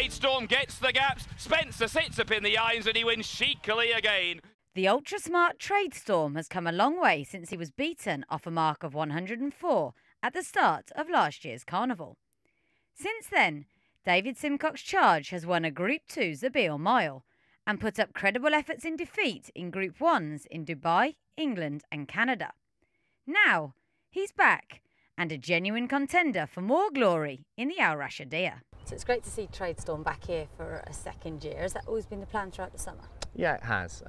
Tradestorm gets the gaps. Spencer sits up in the irons and he wins cheekily again. The ultra-smart Tradestorm has come a long way since he was beaten off a mark of 104 at the start of last year's carnival. Since then, David Simcock's Charge has won a Group 2 Zabeel Mile and put up credible efforts in defeat in Group 1s in Dubai, England and Canada. Now, he's back and a genuine contender for more glory in the Al Rashidiyah. So it's great to see Tradestorm back here for a second year. Has that always been the plan throughout the summer? Yeah, it has.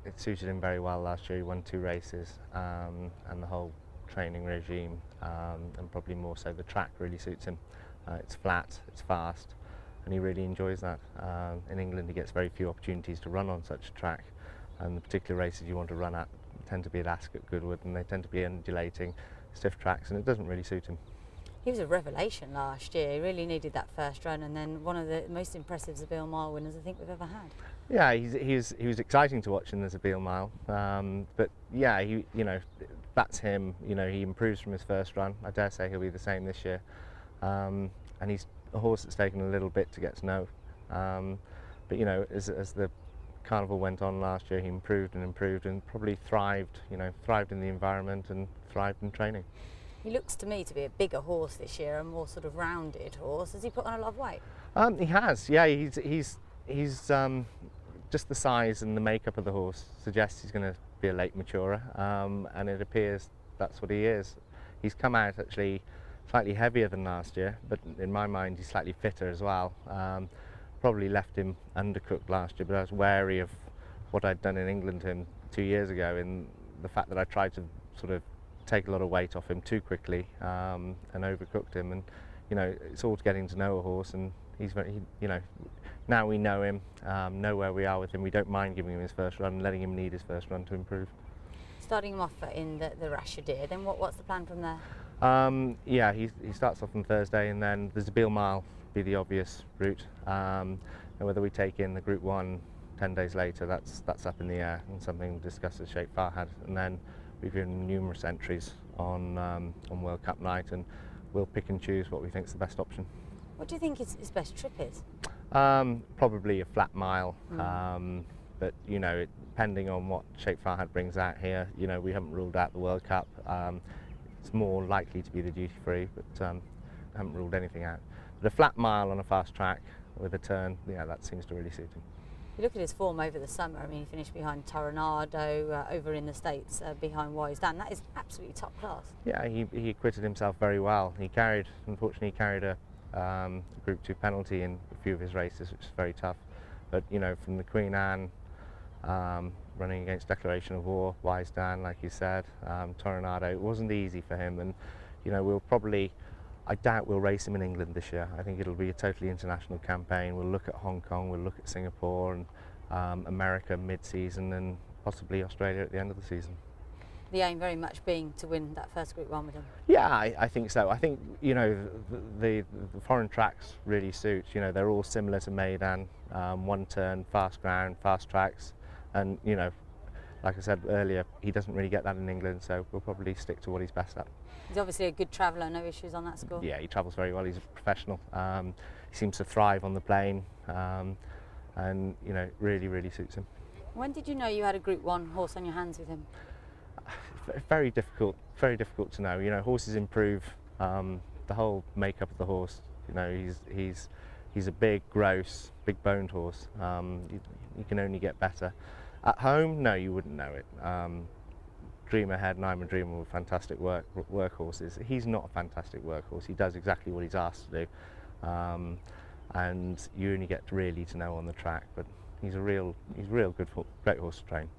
It suited him very well last year. He won 2 races and the whole training regime and probably more so the track really suits him. It's flat, it's fast, and he really enjoys that. In England he gets very few opportunities to run on such a track, and the particular races you want to run at tend to be at Ascot, Goodwood, and they tend to be undulating, stiff tracks, and it doesn't really suit him. He was a revelation last year. He really needed that first run, and then one of the most impressive Zabeel Mile winners I think we've ever had. Yeah, he was exciting to watch in the Zabeel Mile, but yeah, that's him. He improves from his first run. I dare say he'll be the same this year, and he's a horse that's taken a little bit to get to know. But as the carnival went on last year, he improved and probably thrived. Thrived in the environment and thrived in training. He looks to me to be a bigger horse this year, a more sort of rounded horse. Has he put on a lot of weight? He has. Yeah, he's just the size and the makeup of the horse suggests he's going to be a late maturer, and it appears that's what he is. He's come out actually slightly heavier than last year, but in my mind he's slightly fitter as well. Probably left him undercooked last year, but I was wary of what I'd done in England to him 2 years ago, in the fact that I tried to sort of take a lot of weight off him too quickly and overcooked him. And it's all getting to know a horse, and he's very, now we know him, know where we are with him. We don't mind giving him his first run, letting him need his first run to improve. Starting him off in the Rashidiyah, then what's the plan from there? Yeah, he starts off on Thursday, and then the Zabeel Mile be the obvious route. And whether we take in the Group 1 10 days later, that's up in the air, and something discussed with Sheikh Farhad. And then we've given numerous entries on World Cup night, and we'll pick and choose what we think is the best option. What do you think his best trip is? Probably a flat mile, but depending on what Sheikh Farhad brings out here, we haven't ruled out the World Cup. It's more likely to be the duty free, but haven't ruled anything out. But a flat mile on a fast track with a turn, yeah, that seems to really suit him. You look at his form over the summer. I mean, he finished behind Tornado, over in the States behind Wise Dan. That is absolutely top class. Yeah, he acquitted himself very well. Unfortunately, he carried a Group 2 penalty in a few of his races, which is very tough. But from the Queen Anne, running against Declaration of War, Wise Dan, like you said, Tornado, it wasn't easy for him. And I doubt we'll race him in England this year. I think it'll be a totally international campaign. We'll look at Hong Kong, we'll look at Singapore and America mid-season, and possibly Australia at the end of the season. The aim very much being to win that first Group 1 with him? Yeah, I think so. I think, the foreign tracks really suit. They're all similar to Maidan, one turn, fast ground, fast tracks, and, like I said earlier, he doesn't really get that in England, so we'll probably stick to what he's best at. He's obviously a good traveller, no issues on that score? Yeah, he travels very well, he's a professional. He seems to thrive on the plane, and really, really suits him. When did you know you had a Group 1 horse on your hands with him? Very difficult to know. Horses improve, the whole makeup of the horse. He's a big, gross, big boned horse. You can only get better. At home, no, you wouldn't know it. Dream Ahead and I'm a Dreamer were fantastic workhorses. He's not a fantastic workhorse. He does exactly what he's asked to do, and you only get really to know on the track. But he's a real good, great horse to train.